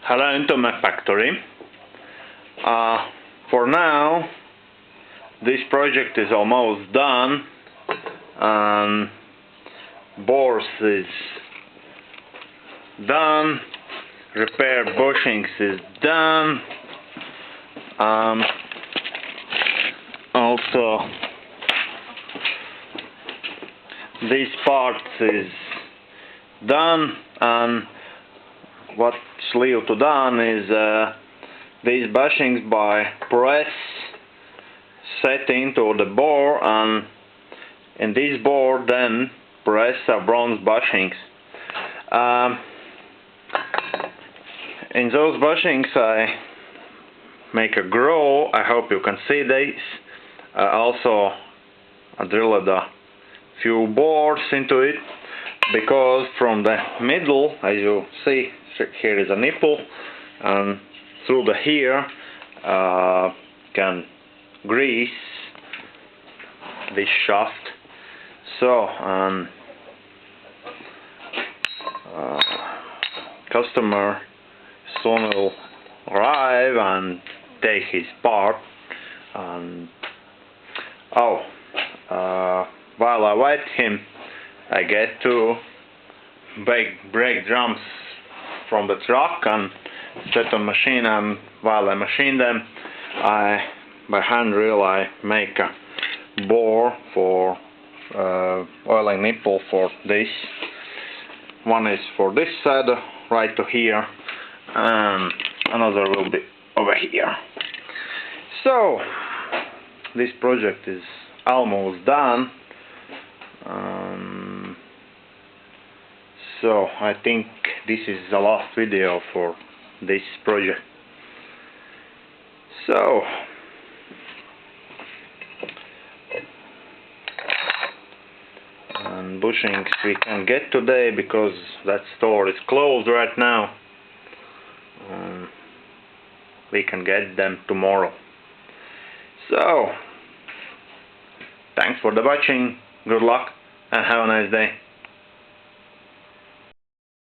Hello into my factory. For now, this project is almost done, and bores is done, repair bushings is done, also these parts is done, and what's left to done is these bushings by press set into the bore, and in this bore then press bronze bushings. In those bushings I make a groove. I hope you can see this. Also I drilled a few bores into it, because from the middle, as you see, here is a nipple, and through the here can grease this shaft. So customer soon will arrive and take his part. And while I wait him, I get two brake drums from the truck and set on machine, and while I machine them, by hand drill I make a bore for oiling nipple for this. One is for this side right to here, and another will be over here. So this project is almost done. So I think this is the last video for this project. So and bushings we can get today because that store is closed right now. We can get them tomorrow. So thanks for the watching, good luck, and have a nice day.